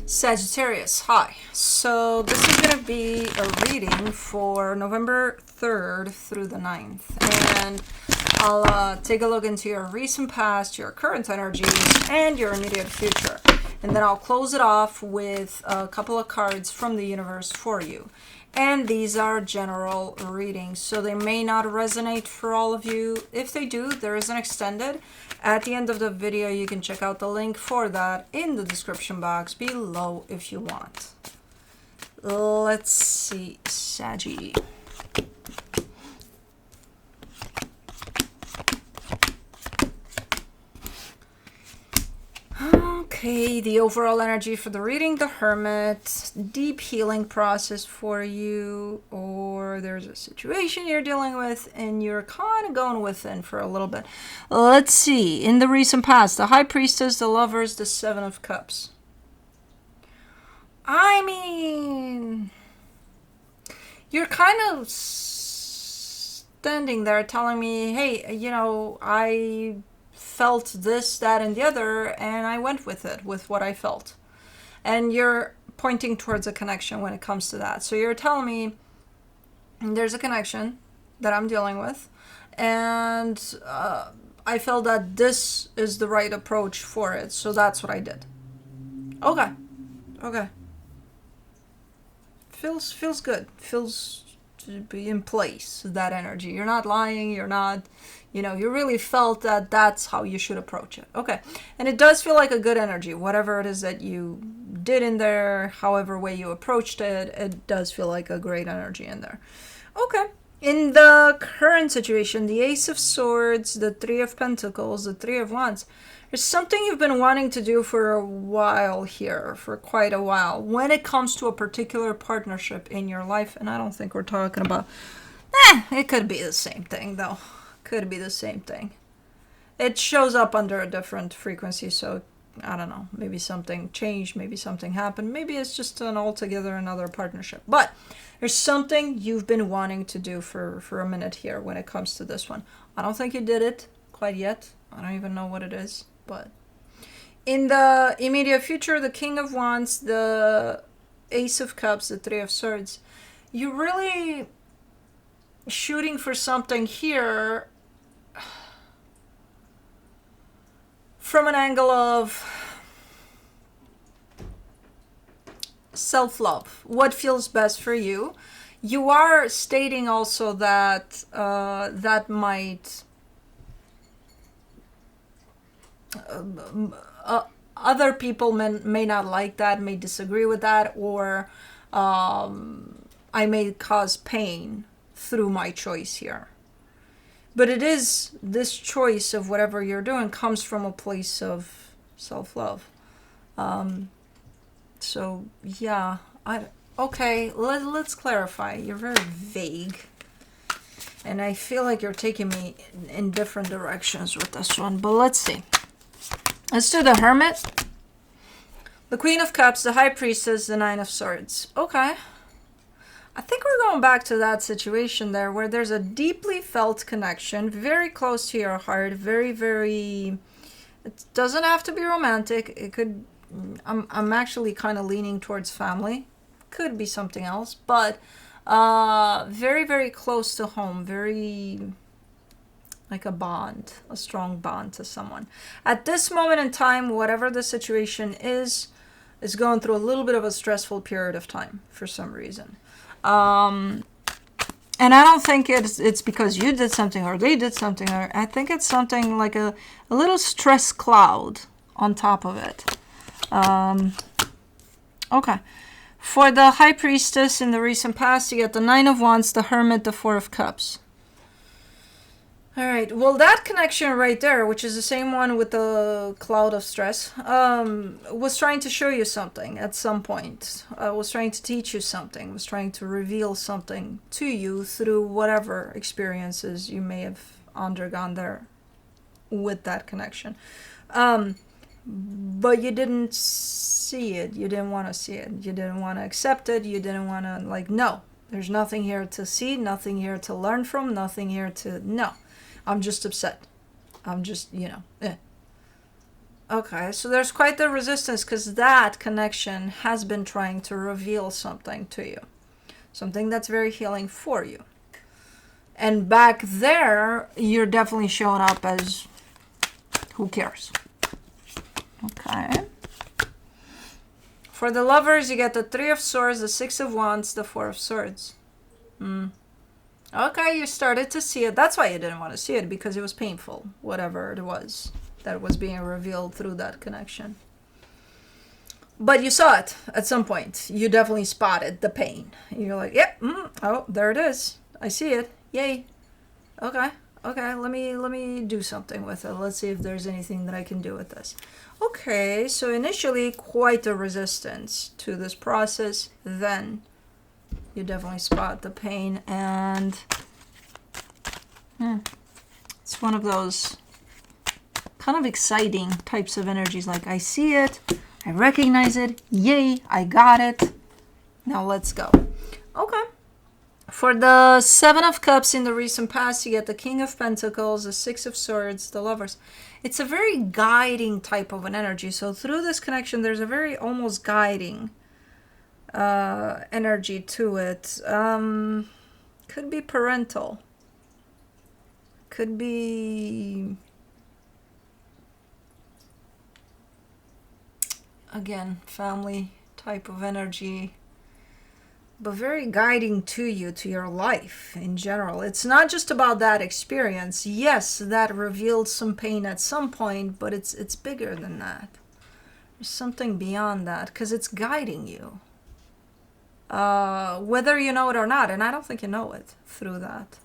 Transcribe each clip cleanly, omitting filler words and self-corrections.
Sagittarius, hi. So this is going to be a reading for November 3rd through the 9th. And I'll take a look into your recent past, your current energies, and your immediate future. And then I'll close it off with a couple of cards from the universe for you. And these are general readings, so they may not resonate for all of you. If they do, there is an extended. At the end of the video, you can check out the link for that in the description box below if you want. Let's see, Sagi. Okay, the overall energy for the reading, the Hermit, deep healing process for you, or there's a situation you're dealing with and you're kind of going within for a little bit. Let's see, in the recent past, the High Priestess, the Lovers, the Seven of Cups. I mean, you're kind of standing there telling me, hey, you know, I felt this, that, and the other, and I went with it, with what I felt. And you're pointing towards a connection when it comes to that. So you're telling me there's a connection that I'm dealing with, and I felt that this is the right approach for it, so that's what I did. Okay. Feels good. Feels to be in place, that energy. You're not lying, you're not, you know, you really felt that that's how you should approach it. Okay. And it does feel like a good energy. Whatever it is that you did in there, however way you approached it, it does feel like a great energy in there. Okay. In the current situation, the Ace of Swords, the Three of Pentacles, the Three of Wands, there's something you've been wanting to do for a while here, for quite a while, when it comes to a particular partnership in your life. And I don't think we're talking about, it could be the same thing though. Could be the same thing. It shows up under a different frequency, so I don't know. Maybe something changed, maybe something happened, maybe it's just an altogether another partnership. But there's something you've been wanting to do for a minute here when it comes to this one. I don't think you did it quite yet. I don't even know what it is, but in the immediate future, the King of Wands, the Ace of Cups, the Three of Swords, you're really shooting for something here from an angle of self-love, what feels best for you. You are stating also that that might other people may not like that, may disagree with that, or I may cause pain through my choice here. But it is, this choice of whatever you're doing comes from a place of self-love. So yeah, okay, let's clarify. You're very vague, and I feel like you're taking me in different directions with this one, but let's see. Let's do the Hermit, the Queen of Cups, the High Priestess, the Nine of Swords. Okay. I think we're going back to that situation there where there's a deeply felt connection, very close to your heart, very, very, it doesn't have to be romantic. It could, I'm actually kind of leaning towards family. Could be something else, but very, very close to home, very like a bond, a strong bond to someone. At this moment in time, whatever the situation is going through a little bit of a stressful period of time for some reason. And I don't think it's because you did something or they did something, or I think it's something like a little stress cloud on top of it. Okay. For the High Priestess in the recent past, you get the Nine of Wands, the Hermit, the Four of Cups. All right, well, that connection right there, which is the same one with the cloud of stress, was trying to show you something at some point, was trying to teach you something, was trying to reveal something to you through whatever experiences you may have undergone there with that connection. But you didn't see it. You didn't want to see it. You didn't want to accept it. You didn't want to, like, no, there's nothing here to see, nothing here to learn from, nothing here to, no. I'm just upset. I'm just, you know, Okay, so there's quite the resistance because that connection has been trying to reveal something to you, something that's very healing for you. And back there, you're definitely showing up as who cares? Okay. For the lovers, you get the Three of Swords, the Six of Wands, the Four of Swords. Okay, you started to see it. That's why you didn't want to see it, because it was painful, whatever it was that was being revealed through that connection. But you saw it at some point. You definitely spotted the pain. You're like, yep, oh, there it is. I see it. Yay. Okay, let me do something with it. Let's see if there's anything that I can do with this. Okay, so initially quite a resistance to this process. Then you definitely spot the pain, and it's one of those kind of exciting types of energies. Like, I see it, I recognize it, yay, I got it. Now let's go. Okay. For the Seven of Cups in the recent past, you get the King of Pentacles, the Six of Swords, the Lovers. It's a very guiding type of an energy. So through this connection, there's a very almost guiding energy to it. Could be parental. Could be, again, family type of energy. But very guiding to you, to your life in general. It's not just about that experience. Yes, that revealed some pain at some point, but it's bigger than that. There's something beyond that, because it's guiding you. Whether you know it or not, and I don't think you know it through that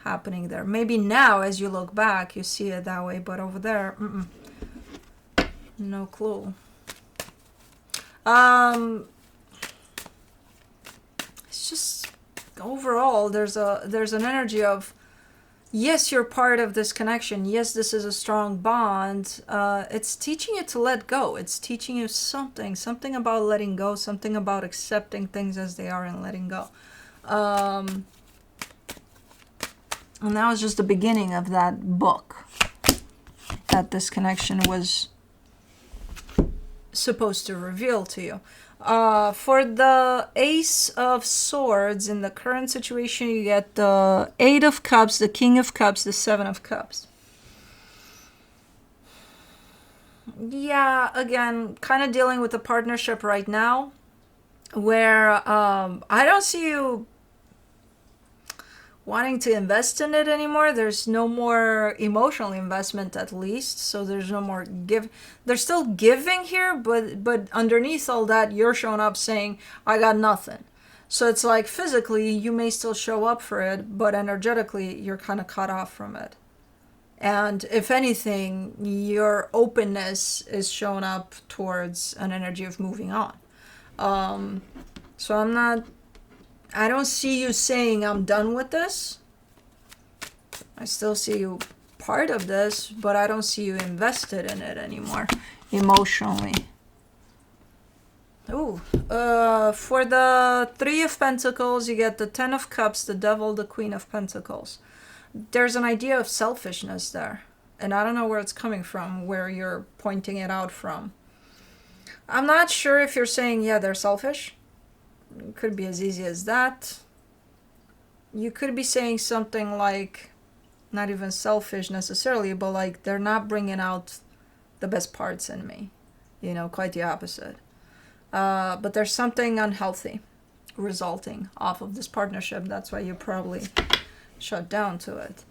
happening there. Maybe now, as you look back, you see it that way, but over there, no clue. It's just overall there's an energy of, yes, you're part of this connection, yes, this is a strong bond. It's teaching you to let go. It's teaching you something about letting go, something about accepting things as they are and letting go. And that was just the beginning of that book that this connection was supposed to reveal to you. For the Ace of Swords, in the current situation, you get the Eight of Cups, the King of Cups, the Seven of Cups. Yeah, again, kind of dealing with a partnership right now where I don't see you wanting to invest in it anymore. There's no more emotional investment, at least, so there's no more give. There's still giving here, but underneath all that, you're showing up saying, I got nothing. So it's like, physically you may still show up for it, but energetically you're kind of cut off from it. And if anything, your openness is showing up towards an energy of moving on. So I don't see you saying I'm done with this. I still see you part of this, but I don't see you invested in it anymore emotionally. Ooh, for the Three of Pentacles, you get the Ten of Cups, the Devil, the Queen of Pentacles. There's an idea of selfishness there, and I don't know where it's coming from, where you're pointing it out from. I'm not sure if you're saying, yeah, they're selfish. It could be as easy as that. You could be saying something like, not even selfish necessarily, but like, they're not bringing out the best parts in me. You know, quite the opposite. But there's something unhealthy resulting off of this partnership. That's why you probably shut down to it.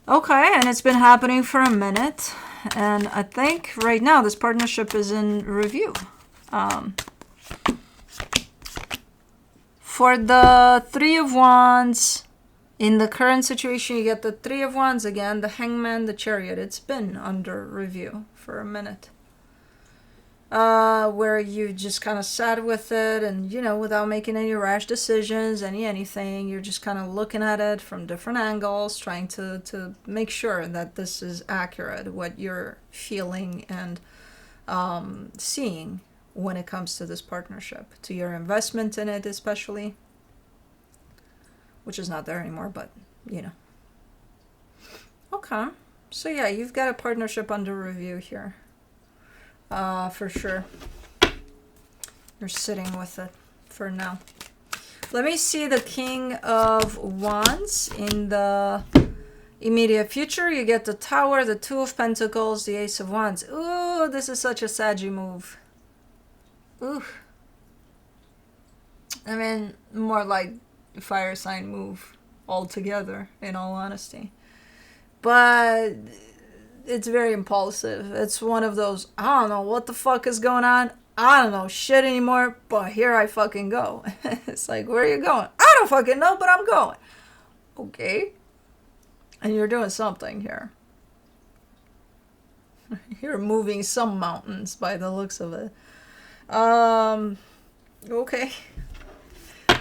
Okay, and it's been happening for a minute. And I think right now this partnership is in review. For the Three of Wands, in the current situation, you get the Three of Wands again, the Hangman, the Chariot. It's been under review for a minute. Where you just kind of sat with it and, you know, without making any rash decisions, anything, you're just kind of looking at it from different angles, trying to make sure that this is accurate, what you're feeling and seeing when it comes to this partnership, to your investment in it especially, which is not there anymore, but, you know. Okay, so yeah, you've got a partnership under review here. For sure. You're sitting with it for now. Let me see the King of Wands in the immediate future. You get the Tower, the Two of Pentacles, the Ace of Wands. Ooh, this is such a Sagi move. Ooh. I mean, more like fire sign move altogether, in all honesty. But it's very impulsive. It's one of those, I don't know what the fuck is going on. I don't know shit anymore, but here I fucking go. It's like, where are you going? I don't fucking know, but I'm going. Okay. And you're doing something here. You're moving some mountains by the looks of it. Okay.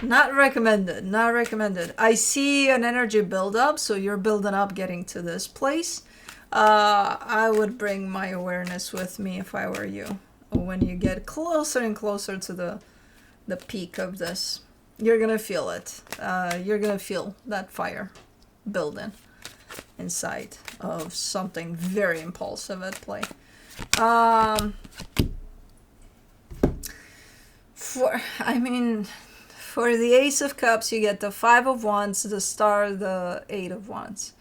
Not recommended. Not recommended. I see an energy buildup, so you're building up getting to this place. I would bring my awareness with me if I were you. When you get closer and closer to the peak of this, you're gonna feel it. You're gonna feel that fire building inside of something very impulsive at play. For the Ace of Cups, you get the Five of Wands, the Star, the Eight of Wands.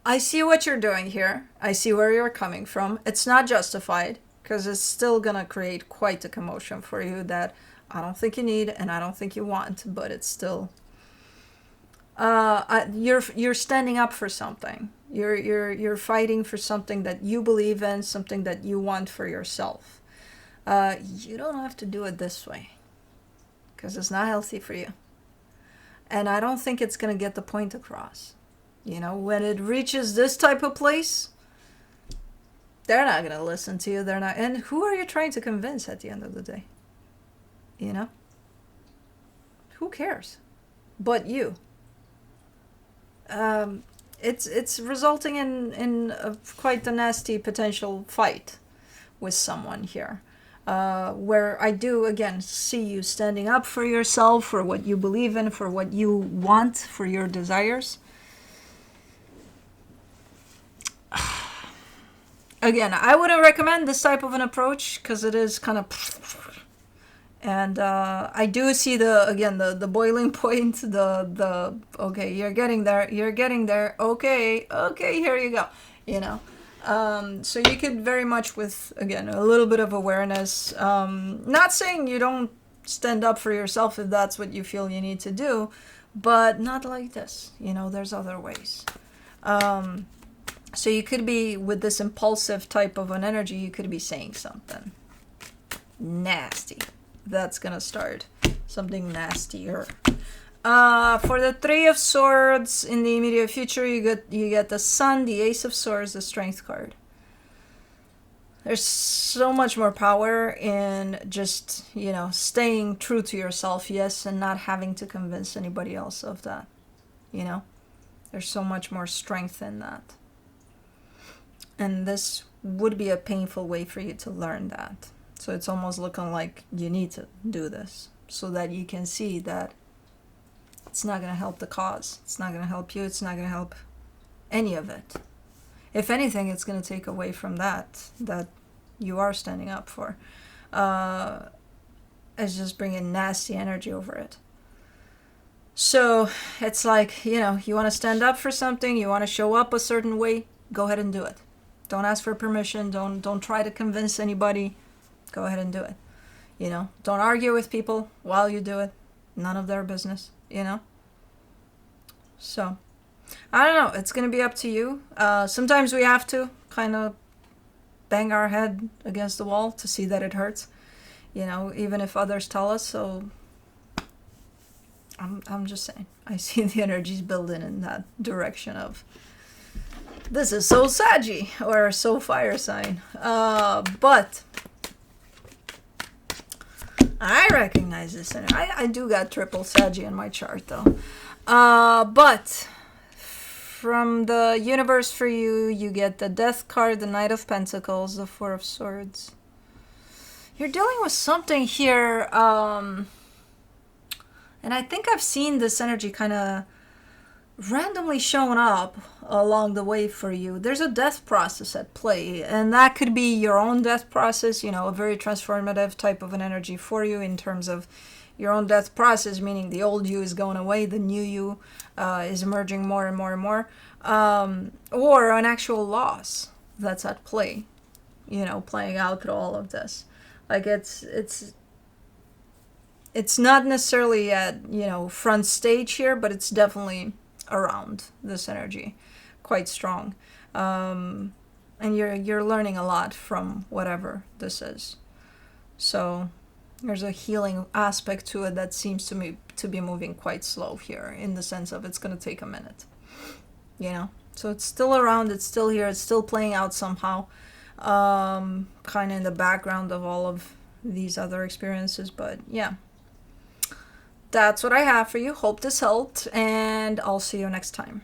I see what you're doing here. I see where you're coming from. It's not justified, because it's still going to create quite a commotion for you that I don't think you need and I don't think you want, but it's still... you're standing up for something. You're fighting for something that you believe in, something that you want for yourself. You don't have to do it this way, because it's not healthy for you. And I don't think it's going to get the point across. You know, when it reaches this type of place, they're not going to listen to you. They're not. And who are you trying to convince at the end of the day? You know? Who cares? But you. It's resulting in quite a nasty potential fight with someone here. Where I do, again, see you standing up for yourself, for what you believe in, for what you want, for your desires. Again, I wouldn't recommend this type of an approach, because it is kind of... And I do see the boiling point, the okay, you're getting there, okay, here you go, you know. So you could very much, with, again, a little bit of awareness, not saying you don't stand up for yourself if that's what you feel you need to do, but not like this, you know, there's other ways. So you could be, with this impulsive type of an energy, you could be saying something nasty. That's gonna start something nastier. For the Three of Swords in the immediate future, you get the Sun, the Ace of Swords, the Strength card. There's so much more power in just, you know, staying true to yourself, yes, and not having to convince anybody else of that. You know, there's so much more strength in that. And this would be a painful way for you to learn that. So it's almost looking like you need to do this so that you can see that it's not going to help the cause. It's not going to help you. It's not going to help any of it. If anything, it's going to take away from that you are standing up for. It's just bringing nasty energy over it. So it's like, you know, you want to stand up for something, you want to show up a certain way, go ahead and do it. Don't ask for permission. Don't try to convince anybody. Go ahead and do it. You know, don't argue with people while you do it. None of their business, you know. So, I don't know. It's going to be up to you. Sometimes we have to kind of bang our head against the wall to see that it hurts. You know, even if others tell us. So, I'm just saying. I see the energies building in that direction of... This is so Sagi, or so fire sign. But I recognize this. I do got triple Sagi in my chart, though. But from the universe for you, you get the Death card, the Knight of Pentacles, the Four of Swords. You're dealing with something here, and I think I've seen this energy kind of randomly showing up along the way for you. There's a death process at play, and that could be your own death process, a very transformative type of an energy for you in terms of your own death process, meaning the old you is going away, the new you is emerging more and more and more, or an actual loss that's at play, playing out through all of this. Like it's not necessarily at front stage here, but it's definitely around this energy, quite strong, and you're learning a lot from whatever this is. So there's a healing aspect to it that seems to me to be moving quite slow here, in the sense of it's going to take a minute, so it's still around, it's still here, it's still playing out somehow, kind of in the background of all of these other experiences. But yeah, that's what I have for you. Hope this helped, and I'll see you next time.